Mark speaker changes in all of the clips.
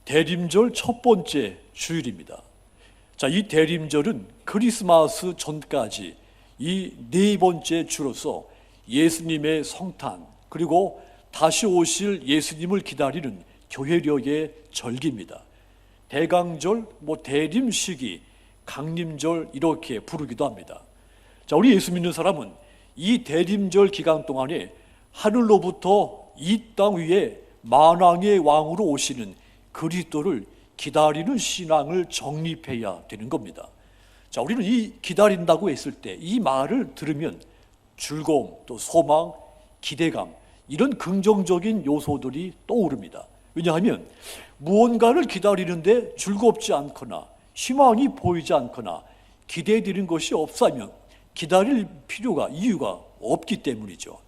Speaker 1: 대림절 첫 번째 주일입니다. 자, 이 대림절은 크리스마스 전까지 이 네 번째 주로서 예수님의 성탄 그리고 다시 오실 예수님을 기다리는 교회력의 절기입니다. 대강절, 대림시기, 강림절 이렇게 부르기도 합니다. 자, 우리 예수 믿는 사람은 이 대림절 기간 동안에 하늘로부터 이 땅 위에 만왕의 왕으로 오시는 그리스도를 기다리는 신앙을 정립해야 되는 겁니다. 자, 우리는 이 기다린다고 했을 때 이 말을 들으면 즐거움, 또 소망, 기대감 이런 긍정적인 요소들이 떠오릅니다. 왜냐하면 무언가를 기다리는데 즐겁지 않거나 희망이 보이지 않거나 기대되는 것이 없으면 기다릴 필요가, 이유가 없기 때문이죠.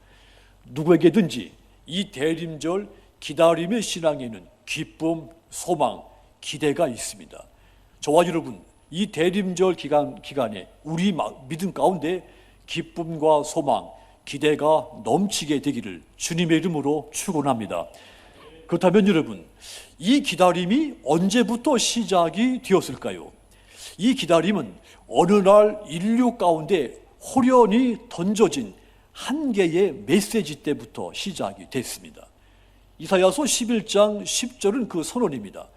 Speaker 1: 누구에게든지 이 대림절 기다림의 신앙에는 기쁨, 소망, 기대가 있습니다. 저와 여러분, 이 대림절 기간에 우리 믿음 가운데 기쁨과 소망, 기대가 넘치게 되기를 주님의 이름으로 축원합니다. 그렇다면 여러분, 이 기다림이 언제부터 시작이 되었을까요? 이 기다림은 어느 날 인류 가운데 호련히 던져진 한 개의 메시지 때부터 시작이 됐습니다. 이사야서 11장 10절은 그 선언입니다.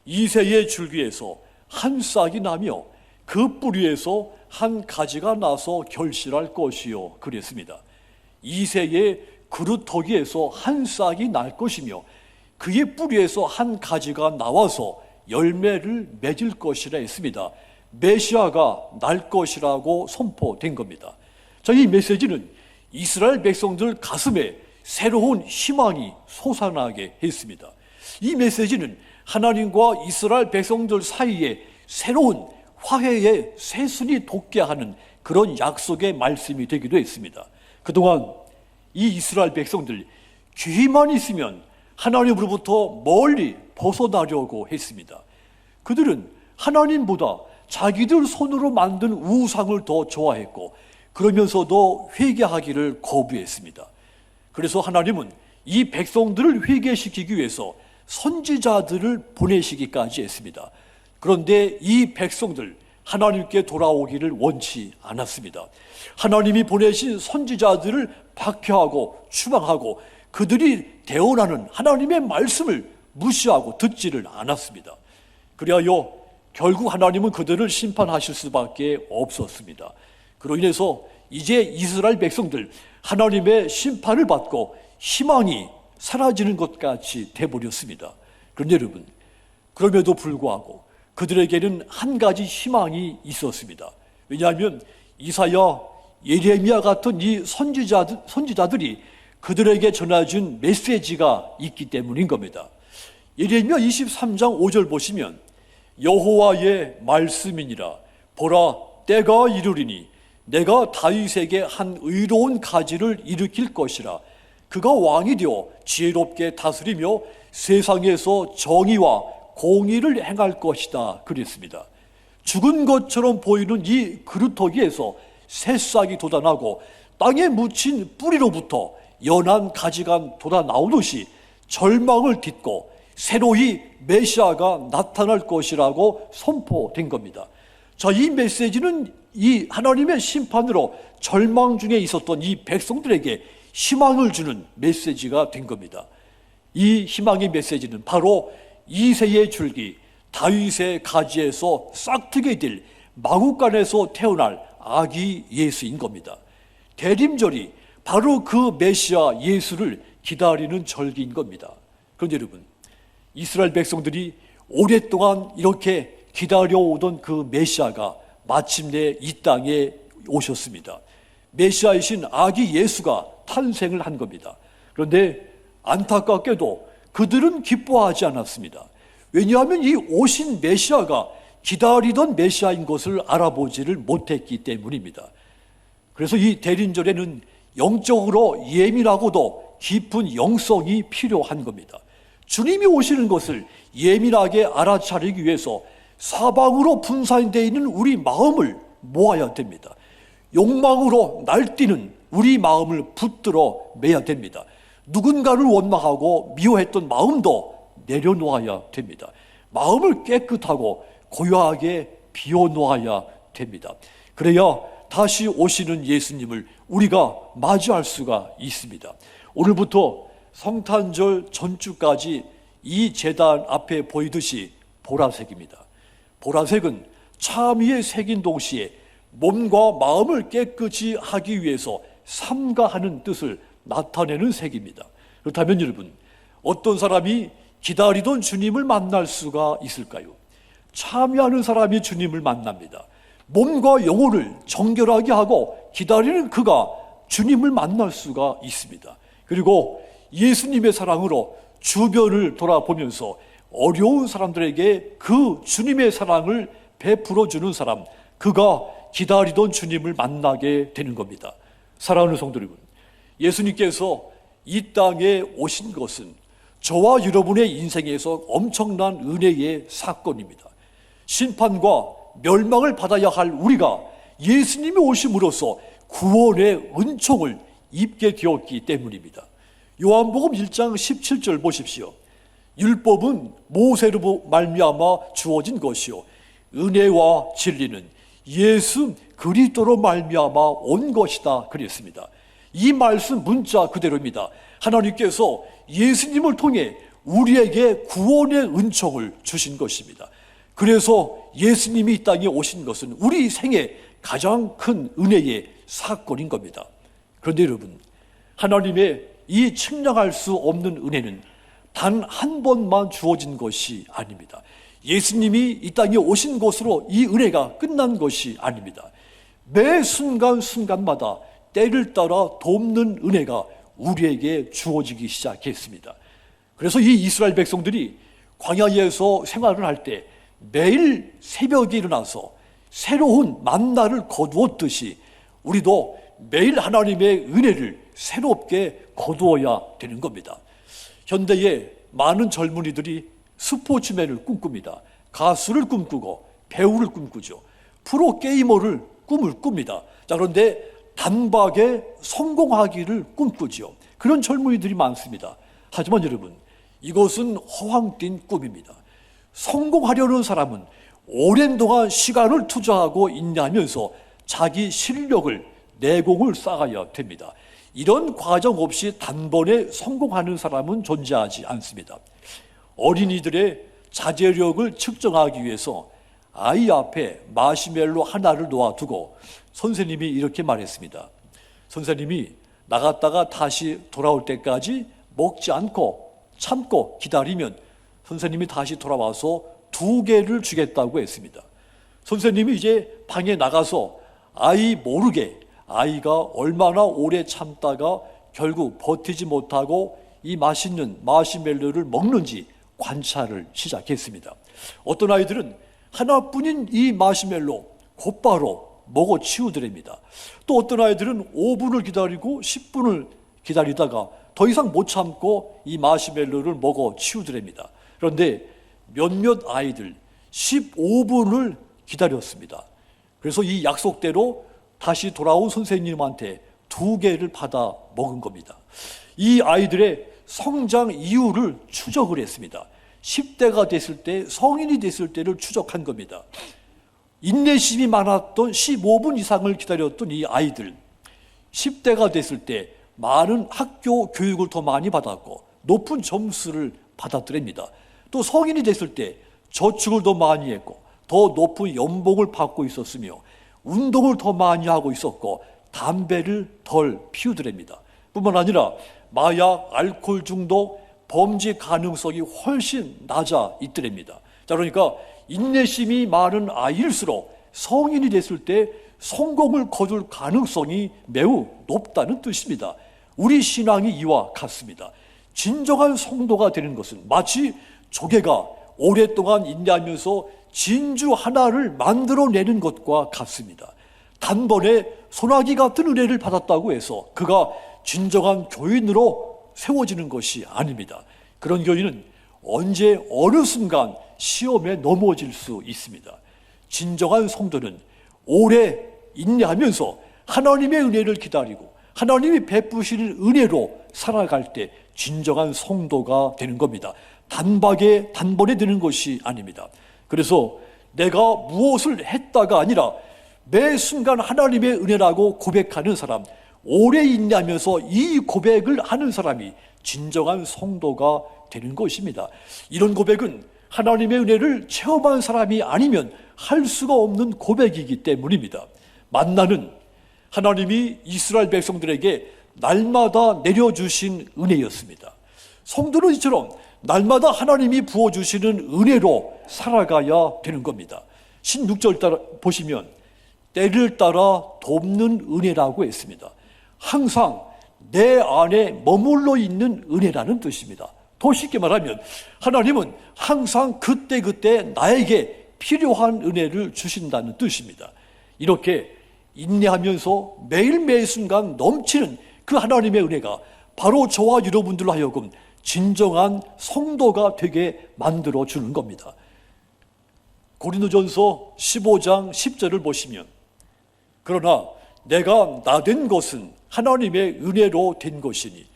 Speaker 1: 이새의 줄기에서 한 싹이 나며 그 뿌리에서 한 가지가 나서 결실할 것이요 그랬습니다. 이새의 그루터기에서 한 싹이 날 것이며 그의 뿌리에서 한 가지가 나와서 열매를 맺을 것이라 했습니다. 메시아가 날 것이라고 선포된 겁니다. 자, 이 메시지는 이스라엘 백성들 가슴에 새로운 희망이 솟아나게 했습니다. 이 메시지는 하나님과 이스라엘 백성들 사이에 새로운 화해의 새순이 돋게 하는 그런 약속의 말씀이 되기도 했습니다. 그동안 이 이스라엘 백성들 귀만 있으면 하나님으로부터 멀리 벗어나려고 했습니다. 그들은 하나님보다 자기들 손으로 만든 우상을 더 좋아했고 그러면서도 회개하기를 거부했습니다. 그래서 하나님은 이 백성들을 회개시키기 위해서 선지자들을 보내시기까지 했습니다. 그런데 이 백성들 하나님께 돌아오기를 원치 않았습니다. 하나님이 보내신 선지자들을 박해하고 추방하고 그들이 대언하는 하나님의 말씀을 무시하고 듣지를 않았습니다. 그리하여 결국 하나님은 그들을 심판하실 수밖에 없었습니다. 그로 인해서 이제 이스라엘 백성들 하나님의 심판을 받고 희망이 사라지는 것 같이 돼버렸습니다. 그런데 여러분, 그럼에도 불구하고 그들에게는 한 가지 희망이 있었습니다. 왜냐하면 이사야, 예레미야 같은 이 선지자들이 그들에게 전해준 메시지가 있기 때문인 겁니다. 예레미야 23장 5절 보시면 여호와의 말씀이니라 보라 때가 이르리니 내가 다윗에게 한 의로운 가지를 일으킬 것이라 그가 왕이 되어 지혜롭게 다스리며 세상에서 정의와 공의를 행할 것이다 그랬습니다. 죽은 것처럼 보이는 이 그루터기에서 새싹이 돋아나고 땅에 묻힌 뿌리로부터 연한 가지가 돋아나오듯이 절망을 딛고 새로이 메시아가 나타날 것이라고 선포된 겁니다. 자, 이 메시지는 이 하나님의 심판으로 절망 중에 있었던 이 백성들에게 희망을 주는 메시지가 된 겁니다. 이 희망의 메시지는 바로 이새의 줄기 다윗의 가지에서 싹트게 될 마구간에서 태어날 아기 예수인 겁니다. 대림절이 바로 그 메시아 예수를 기다리는 절기인 겁니다. 그런데 여러분, 이스라엘 백성들이 오랫동안 이렇게 기다려오던 그 메시아가 마침내 이 땅에 오셨습니다. 메시아이신 아기 예수가 탄생을 한 겁니다. 그런데 안타깝게도 그들은 기뻐하지 않았습니다. 왜냐하면 이 오신 메시아가 기다리던 메시아인 것을 알아보지를 못했기 때문입니다. 그래서 이 대림절에는 영적으로 예민하고도 깊은 영성이 필요한 겁니다. 주님이 오시는 것을 예민하게 알아차리기 위해서 사방으로 분산되어 있는 우리 마음을 모아야 됩니다. 욕망으로 날뛰는 우리 마음을 붙들어 매야 됩니다. 누군가를 원망하고 미워했던 마음도 내려놓아야 됩니다. 마음을 깨끗하고 고요하게 비워놓아야 됩니다. 그래야 다시 오시는 예수님을 우리가 맞이할 수가 있습니다. 오늘부터 성탄절 전주까지 이 제단 앞에 보이듯이 보라색입니다. 보라색은 참위에 새긴 동시에 몸과 마음을 깨끗이 하기 위해서 삼가하는 뜻을 나타내는 색입니다. 그렇다면 여러분, 어떤 사람이 기다리던 주님을 만날 수가 있을까요? 참여하는 사람이 주님을 만납니다. 몸과 영혼을 정결하게 하고 기다리는 그가 주님을 만날 수가 있습니다. 그리고 예수님의 사랑으로 주변을 돌아보면서 어려운 사람들에게 그 주님의 사랑을 베풀어 주는 사람, 그가 기다리던 주님을 만나게 되는 겁니다. 사랑하는 성도 여러분, 예수님께서 이 땅에 오신 것은 저와 여러분의 인생에서 엄청난 은혜의 사건입니다. 심판과 멸망을 받아야 할 우리가 예수님이 오심으로써 구원의 은총을 입게 되었기 때문입니다. 요한복음 1장 17절 보십시오. 율법은 모세로 말미암아 주어진 것이요 은혜와 진리는 예수 그리스도로 말미암아 온 것이다 그랬습니다. 이 말씀 문자 그대로입니다. 하나님께서 예수님을 통해 우리에게 구원의 은총을 주신 것입니다. 그래서 예수님이 이 땅에 오신 것은 우리 생애 가장 큰 은혜의 사건인 겁니다. 그런데 여러분, 하나님의 이 측량할 수 없는 은혜는 단 한 번만 주어진 것이 아닙니다. 예수님이 이 땅에 오신 것으로 이 은혜가 끝난 것이 아닙니다. 매 순간순간마다 때를 따라 돕는 은혜가 우리에게 주어지기 시작했습니다. 그래서 이 이스라엘 백성들이 광야에서 생활을 할 때 매일 새벽에 일어나서 새로운 만나를 거두었듯이 우리도 매일 하나님의 은혜를 새롭게 거두어야 되는 겁니다. 현대의 많은 젊은이들이 스포츠맨을 꿈꿉니다. 가수를 꿈꾸고 배우를 꿈꾸죠. 프로게이머를 꿈을 꿉니다. 자, 그런데 단박에 성공하기를 꿈꾸죠. 그런 젊은이들이 많습니다. 하지만 여러분, 이것은 허황된 꿈입니다. 성공하려는 사람은 오랜 동안 시간을 투자하고 인내하면서 자기 실력을 내공을 쌓아야 됩니다. 이런 과정 없이 단번에 성공하는 사람은 존재하지 않습니다. 어린이들의 자제력을 측정하기 위해서 아이 앞에 마시멜로 하나를 놓아두고 선생님이 이렇게 말했습니다. 선생님이 나갔다가 다시 돌아올 때까지 먹지 않고 참고 기다리면 선생님이 다시 돌아와서 2개를 주겠다고 했습니다. 선생님이 이제 방에 나가서 아이 모르게 아이가 얼마나 오래 참다가 결국 버티지 못하고 이 맛있는 마시멜로를 먹는지 관찰을 시작했습니다. 어떤 아이들은 하나뿐인 이 마시멜로 곧바로 먹어 치우더랍니다. 또 어떤 아이들은 5분을 기다리고 10분을 기다리다가 더 이상 못 참고 이 마시멜로를 먹어 치우더랍니다. 그런데 몇몇 아이들 15분을 기다렸습니다. 그래서 이 약속대로 다시 돌아온 선생님한테 2개를 받아 먹은 겁니다. 이 아이들의 성장 이유를 추적을 했습니다. 10대가 됐을 때, 성인이 됐을 때를 추적한 겁니다. 인내심이 많았던 15분 이상을 기다렸던 이 아이들, 10대가 됐을 때 많은 학교 교육을 더 많이 받았고 높은 점수를 받았더랍니다. 또 성인이 됐을 때 저축을 더 많이 했고 더 높은 연봉을 받고 있었으며 운동을 더 많이 하고 있었고 담배를 덜 피우더랍니다. 뿐만 아니라 마약, 알코올 중독, 범죄 가능성이 훨씬 낮아 있더랍니다. 자, 그러니까 인내심이 많은 아이일수록 성인이 됐을 때 성공을 거둘 가능성이 매우 높다는 뜻입니다. 우리 신앙이 이와 같습니다. 진정한 성도가 되는 것은 마치 조개가 오랫동안 인내하면서 진주 하나를 만들어내는 것과 같습니다. 단번에 소나기 같은 은혜를 받았다고 해서 그가 진정한 교인으로 세워지는 것이 아닙니다. 그런 교인은 언제 어느 순간 시험에 넘어질 수 있습니다. 진정한 성도는 오래 인내하면서 하나님의 은혜를 기다리고 하나님이 베푸시는 은혜로 살아갈 때 진정한 성도가 되는 겁니다. 단번에 되는 것이 아닙니다. 그래서 내가 무엇을 했다가 아니라 매 순간 하나님의 은혜라고 고백하는 사람, 오래 인내하면서 이 고백을 하는 사람이 진정한 성도가 되는 것입니다. 이런 고백은 하나님의 은혜를 체험한 사람이 아니면 할 수가 없는 고백이기 때문입니다. 만나는 하나님이 이스라엘 백성들에게 날마다 내려주신 은혜였습니다. 성도는 이처럼 날마다 하나님이 부어주시는 은혜로 살아가야 되는 겁니다. 16절 따라 보시면 때를 따라 돕는 은혜라고 했습니다. 항상 내 안에 머물러 있는 은혜라는 뜻입니다. 더 쉽게 말하면 하나님은 항상 그때그때 나에게 필요한 은혜를 주신다는 뜻입니다. 이렇게 인내하면서 매일매일 순간 넘치는 그 하나님의 은혜가 바로 저와 여러분들로 하여금 진정한 성도가 되게 만들어주는 겁니다. 고린도전서 15장 10절을 보시면 그러나 내가 나된 것은 하나님의 은혜로 된 것이니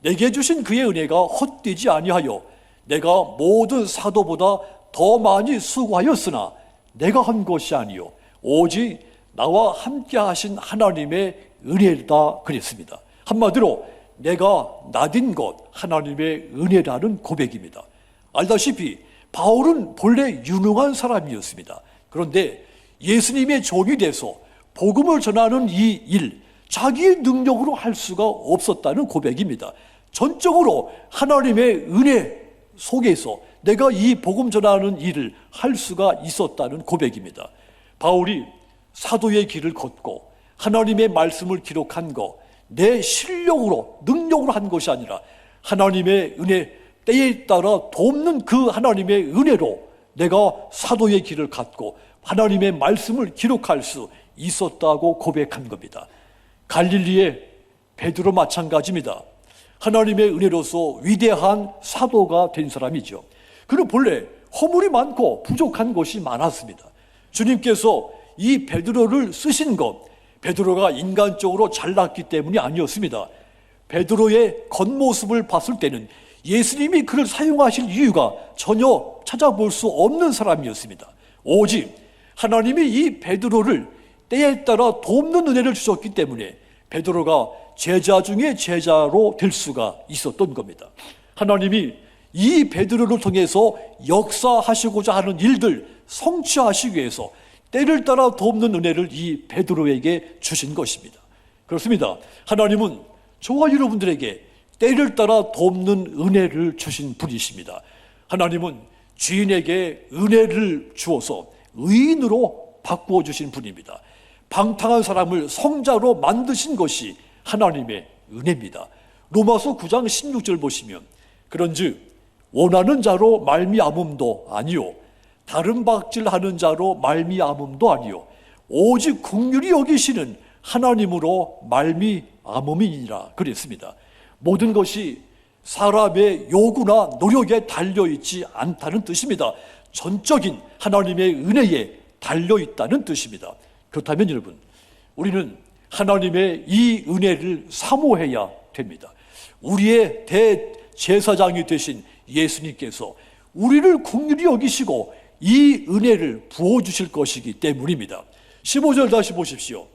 Speaker 1: 내게 주신 그의 은혜가 헛되지 아니하여 내가 모든 사도보다 더 많이 수고하였으나 내가 한 것이 아니요 오직 나와 함께 하신 하나님의 은혜다 그랬습니다. 한마디로 내가 나된 것 하나님의 은혜라는 고백입니다. 알다시피 바울은 본래 유능한 사람이었습니다. 그런데 예수님의 종이 돼서 복음을 전하는 이 일, 자기의 능력으로 할 수가 없었다는 고백입니다. 전적으로 하나님의 은혜 속에서 내가 이 복음 전하는 일을 할 수가 있었다는 고백입니다. 바울이 사도의 길을 걷고 하나님의 말씀을 기록한 거 내 실력으로 능력으로 한 것이 아니라 하나님의 은혜 때에 따라 돕는 그 하나님의 은혜로 내가 사도의 길을 갖고 하나님의 말씀을 기록할 수 있었다고 고백한 겁니다. 갈릴리의 베드로 마찬가지입니다. 하나님의 은혜로서 위대한 사도가 된 사람이죠. 그는 본래 허물이 많고 부족한 것이 많았습니다. 주님께서 이 베드로를 쓰신 것, 베드로가 인간적으로 잘났기 때문이 아니었습니다. 베드로의 겉모습을 봤을 때는 예수님이 그를 사용하실 이유가 전혀 찾아볼 수 없는 사람이었습니다. 오직 하나님이 이 베드로를 때에 따라 돕는 은혜를 주셨기 때문에 베드로가 제자 중에 제자로 될 수가 있었던 겁니다. 하나님이 이 베드로를 통해서 역사하시고자 하는 일들 성취하시기 위해서 때를 따라 돕는 은혜를 이 베드로에게 주신 것입니다. 그렇습니다. 하나님은 저와 여러분들에게 때를 따라 돕는 은혜를 주신 분이십니다. 하나님은 죄인에게 은혜를 주어서 의인으로 바꾸어 주신 분입니다. 방탕한 사람을 성자로 만드신 것이 하나님의 은혜입니다. 로마서 9장 16절 보시면 그런즉 원하는 자로 말미암음도 아니요 다른 박질하는 자로 말미암음도 아니요 오직 긍휼히 여기시는 하나님으로 말미암음이니라 그랬습니다. 모든 것이 사람의 요구나 노력에 달려있지 않다는 뜻입니다. 전적인 하나님의 은혜에 달려있다는 뜻입니다. 그렇다면 여러분, 우리는 하나님의 이 은혜를 사모해야 됩니다. 우리의 대제사장이 되신 예수님께서 우리를 긍휼히 여기시고 이 은혜를 부어주실 것이기 때문입니다. 15절 다시 보십시오.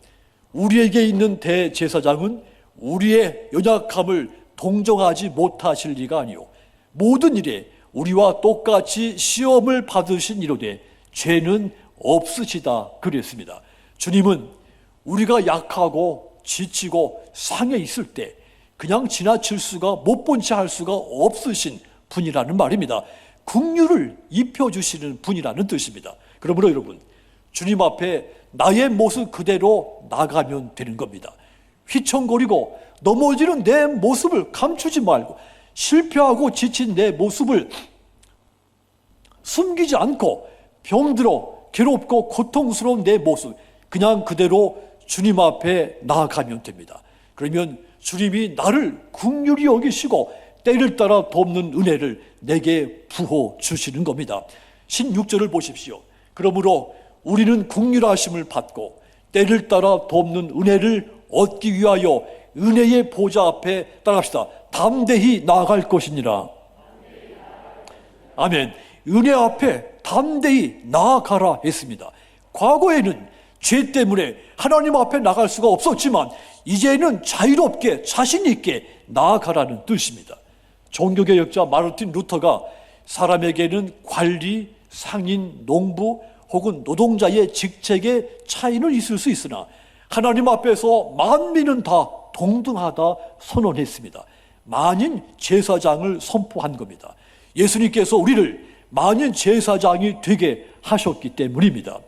Speaker 1: 우리에게 있는 대제사장은 우리의 연약함을 동정하지 못하실 리가 아니요 모든 일에 우리와 똑같이 시험을 받으신 이로되 죄는 없으시다 그랬습니다. 주님은 우리가 약하고 지치고 상해 있을 때 그냥 지나칠 수가 못 본 채 할 수가 없으신 분이라는 말입니다. 긍휼을 입혀주시는 분이라는 뜻입니다. 그러므로 여러분, 주님 앞에 나의 모습 그대로 나가면 되는 겁니다. 휘청거리고 넘어지는 내 모습을 감추지 말고 실패하고 지친 내 모습을 숨기지 않고 병들어 괴롭고 고통스러운 내 모습 그냥 그대로 주님 앞에 나아가면 됩니다. 그러면 주님이 나를 긍휼히 여기시고 때를 따라 돕는 은혜를 내게 부어 주시는 겁니다. 16절을 보십시오. 그러므로 우리는 긍휼하심을 받고 때를 따라 돕는 은혜를 얻기 위하여 은혜의 보좌 앞에 따라갑시다. 담대히 나아갈 것이니라. 아멘. 은혜 앞에 담대히 나아가라 했습니다. 과거에는 죄 때문에 하나님 앞에 나갈 수가 없었지만 이제는 자유롭게 자신 있게 나아가라는 뜻입니다. 종교개혁자 마르틴 루터가 사람에게는 관리, 상인, 농부 혹은 노동자의 직책의 차이는 있을 수 있으나 하나님 앞에서 만민은 다 동등하다 선언했습니다. 만인 제사장을 선포한 겁니다. 예수님께서 우리를 만인 제사장이 되게 하셨기 때문입니다.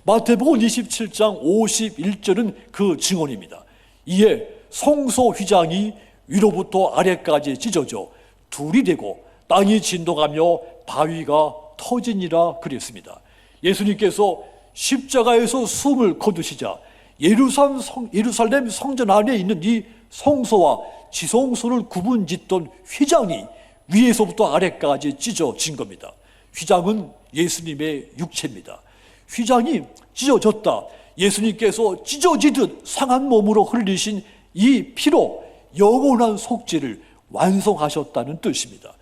Speaker 1: 마태복음 27장 51절은 그 증언입니다. 이에 성소 휘장이 위로부터 아래까지 찢어져 둘이 되고 땅이 진동하며 바위가 터지니라 그랬습니다. 예수님께서 십자가에서 숨을 거두시자 예루살렘 성전 안에 있는 이 성소와 지성소를 구분짓던 휘장이 위에서부터 아래까지 찢어진 겁니다. 휘장은 예수님의 육체입니다. 휘장이 찢어졌다. 예수님께서 찢어지듯 상한 몸으로 흘리신 이 피로 영원한 속죄를 완성하셨다는 뜻입니다.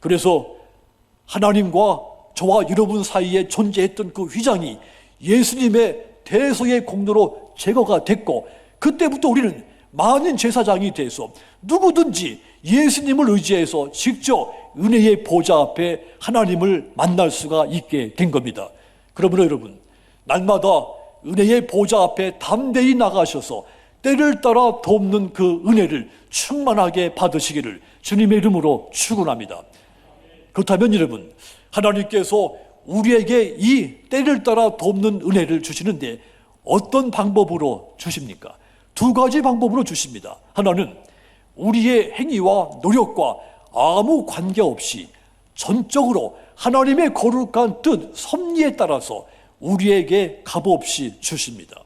Speaker 1: 그래서 하나님과 저와 여러분 사이에 존재했던 그 휘장이 예수님의 대속의 공로로 제거가 됐고, 그때부터 우리는 만인 제사장이 돼서 누구든지 예수님을 의지해서 직접 은혜의 보좌 앞에 하나님을 만날 수가 있게 된 겁니다. 그러므로 여러분, 날마다 은혜의 보좌 앞에 담대히 나가셔서 때를 따라 돕는 그 은혜를 충만하게 받으시기를 주님의 이름으로 축원합니다. 그렇다면 여러분, 하나님께서 우리에게 이 때를 따라 돕는 은혜를 주시는데 어떤 방법으로 주십니까? 두 가지 방법으로 주십니다. 하나는 우리의 행위와 노력과 아무 관계없이 전적으로 하나님의 거룩한 뜻, 섭리에 따라서 우리에게 값없이 주십니다.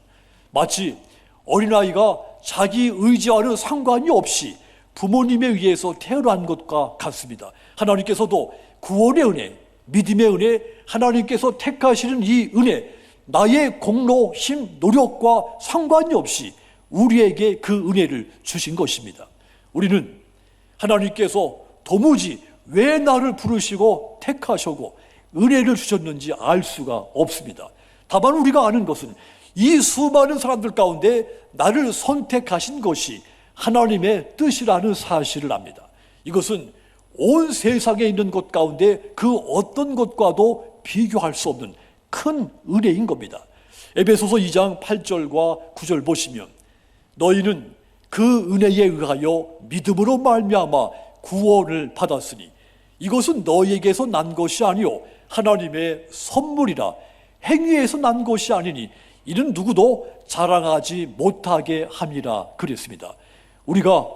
Speaker 1: 마치 어린아이가 자기 의지와는 상관이 없이 부모님에 의해서 태어난 것과 같습니다. 하나님께서도 구원의 은혜, 믿음의 은혜, 하나님께서 택하시는 이 은혜, 나의 공로, 힘, 노력과 상관이 없이 우리에게 그 은혜를 주신 것입니다. 우리는 하나님께서 도무지 왜 나를 부르시고 택하시고 은혜를 주셨는지 알 수가 없습니다. 다만 우리가 아는 것은 이 수많은 사람들 가운데 나를 선택하신 것이 하나님의 뜻이라는 사실을 압니다. 이것은 온 세상에 있는 것 가운데 그 어떤 것과도 비교할 수 없는 큰 은혜인 겁니다. 에베소서 2장 8절과 9절 보시면 너희는 그 은혜에 의하여 믿음으로 말미암아 구원을 받았으니 이것은 너희에게서 난 것이 아니요 하나님의 선물이라. 행위에서 난 것이 아니니 이는 누구도 자랑하지 못하게 함이라 그랬습니다. 우리가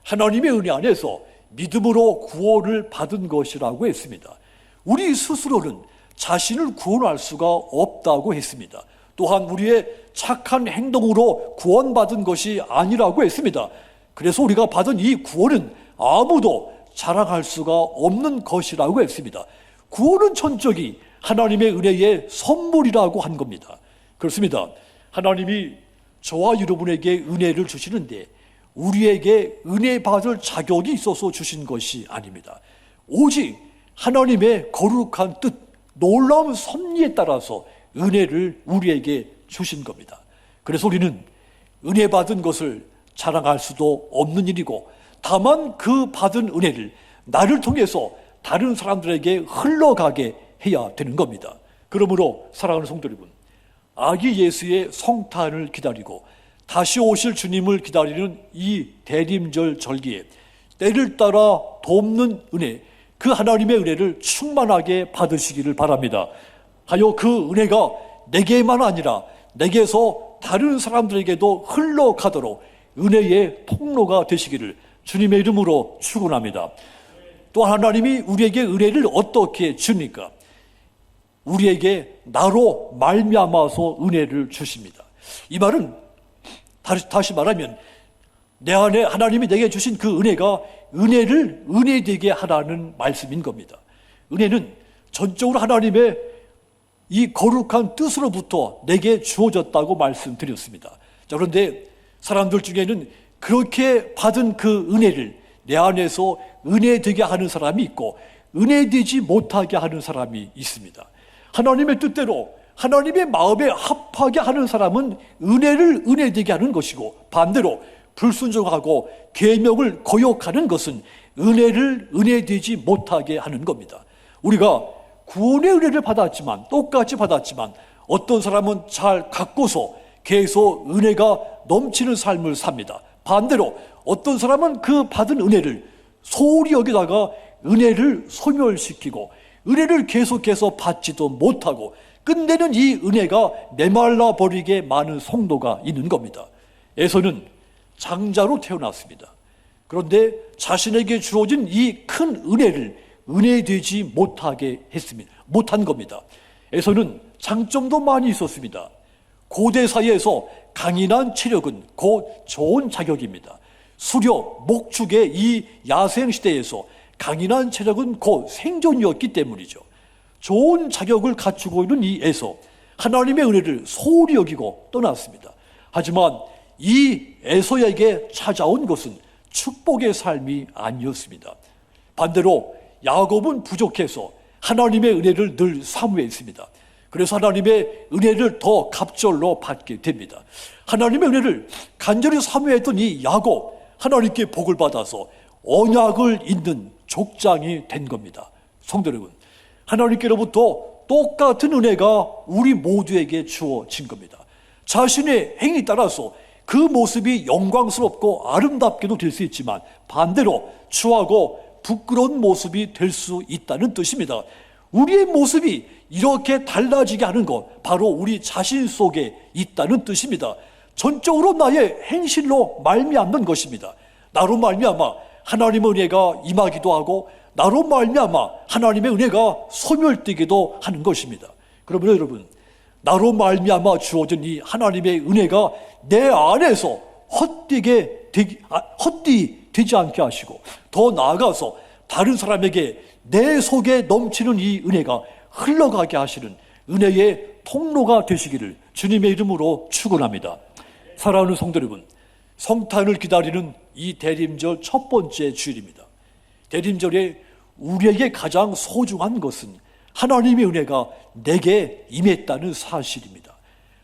Speaker 1: 하나님의 은혜 안에서 믿음으로 구원을 받은 것이라고 했습니다. 우리 스스로는 자신을 구원할 수가 없다고 했습니다. 또한 우리의 착한 행동으로 구원받은 것이 아니라고 했습니다. 그래서 우리가 받은 이 구원은 아무도 자랑할 수가 없는 것이라고 했습니다. 구원은 전적이 하나님의 은혜의 선물이라고 한 겁니다. 그렇습니다. 하나님이 저와 여러분에게 은혜를 주시는데 우리에게 은혜 받을 자격이 있어서 주신 것이 아닙니다. 오직 하나님의 거룩한 뜻, 놀라운 섭리에 따라서 은혜를 우리에게 주신 겁니다. 그래서 우리는 은혜 받은 것을 자랑할 수도 없는 일이고, 다만 그 받은 은혜를 나를 통해서 다른 사람들에게 흘러가게 해야 되는 겁니다. 그러므로 사랑하는 성도 여러분, 아기 예수의 성탄을 기다리고 다시 오실 주님을 기다리는 이 대림절 절기에 때를 따라 돕는 은혜, 그 하나님의 은혜를 충만하게 받으시기를 바랍니다. 하여 그 은혜가 내게만 아니라 내게서 다른 사람들에게도 흘러가도록 은혜의 통로가 되시기를 주님의 이름으로 축원합니다. 또 하나님이 우리에게 은혜를 어떻게 줍니까? 우리에게 나로 말미암아서 은혜를 주십니다. 이 말은 다시 말하면 내 안에 하나님이 내게 주신 그 은혜가 은혜를 은혜되게 하라는 말씀인 겁니다. 은혜는 전적으로 하나님의 이 거룩한 뜻으로부터 내게 주어졌다고 말씀드렸습니다. 자, 그런데 사람들 중에는 그렇게 받은 그 은혜를 내 안에서 은혜되게 하는 사람이 있고 은혜되지 못하게 하는 사람이 있습니다. 하나님의 뜻대로 하나님의 마음에 합하게 하는 사람은 은혜를 은혜되게 하는 것이고, 반대로 불순종하고 계명을 거역하는 것은 은혜를 은혜되지 못하게 하는 겁니다. 우리가 구원의 은혜를 받았지만, 똑같이 받았지만 어떤 사람은 잘 갖고서 계속 은혜가 넘치는 삶을 삽니다. 반대로 어떤 사람은 그 받은 은혜를 소홀히 여기다가 은혜를 소멸시키고 은혜를 계속해서 받지도 못하고 끝내는 이 은혜가 메말라 버리게 많은 성도가 있는 겁니다. 에서는 장자로 태어났습니다. 그런데 자신에게 주어진 이 큰 은혜를 은혜되지 못하게 했습니다. 못한 겁니다. 에서는 장점도 많이 있었습니다. 고대 사회에서 강인한 체력은 곧 좋은 자격입니다. 수렵, 목축의 이 야생 시대에서 강인한 체력은 곧 생존이었기 때문이죠. 좋은 자격을 갖추고 있는 이 에서 하나님의 은혜를 소홀히 여기고 떠났습니다. 하지만 이 에서에게 찾아온 것은 축복의 삶이 아니었습니다. 반대로 야곱은 부족해서 하나님의 은혜를 늘 사모했습니다. 그래서 하나님의 은혜를 더 갑절로 받게 됩니다. 하나님의 은혜를 간절히 사모했던 이 야곱, 하나님께 복을 받아서 언약을 잇는 족장이 된 겁니다. 성도 여러분, 하나님께로부터 똑같은 은혜가 우리 모두에게 주어진 겁니다. 자신의 행위에 따라서 그 모습이 영광스럽고 아름답게도 될 수 있지만 반대로 추하고 부끄러운 모습이 될 수 있다는 뜻입니다. 우리의 모습이 이렇게 달라지게 하는 것, 바로 우리 자신 속에 있다는 뜻입니다. 전적으로 나의 행실로 말미암는 것입니다. 나로 말미암아 하나님의 은혜가 임하기도 하고 나로 말미암아 하나님의 은혜가 소멸되기도 하는 것입니다. 그러면 여러분, 나로 말미암아 주어진 이 하나님의 은혜가 내 안에서 헛되지 않게 하시고, 더 나아가서 다른 사람에게 내 속에 넘치는 이 은혜가 흘러가게 하시는 은혜의 통로가 되시기를 주님의 이름으로 축원합니다. 사랑하는 성도 여러분, 성탄을 기다리는 이 대림절 첫 번째 주일입니다. 대림절에 우리에게 가장 소중한 것은 하나님의 은혜가 내게 임했다는 사실입니다.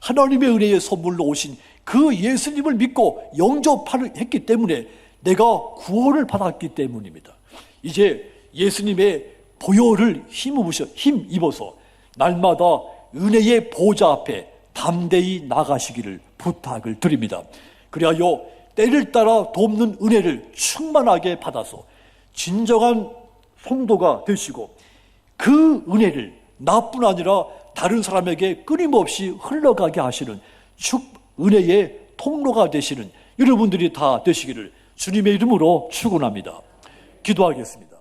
Speaker 1: 하나님의 은혜의 선물로 오신 그 예수님을 믿고 영접했기 때문에 내가 구원을 받았기 때문입니다. 이제 예수님의 보혈을 힘입어서 날마다 은혜의 보좌 앞에 담대히 나가시기를 부탁을 드립니다. 그리하여 때를 따라 돕는 은혜를 충만하게 받아서 진정한 성도가 되시고, 그 은혜를 나뿐 아니라 다른 사람에게 끊임없이 흘러가게 하시는 은혜의 통로가 되시는 여러분들이 다 되시기를 주님의 이름으로 축원합니다. 기도하겠습니다.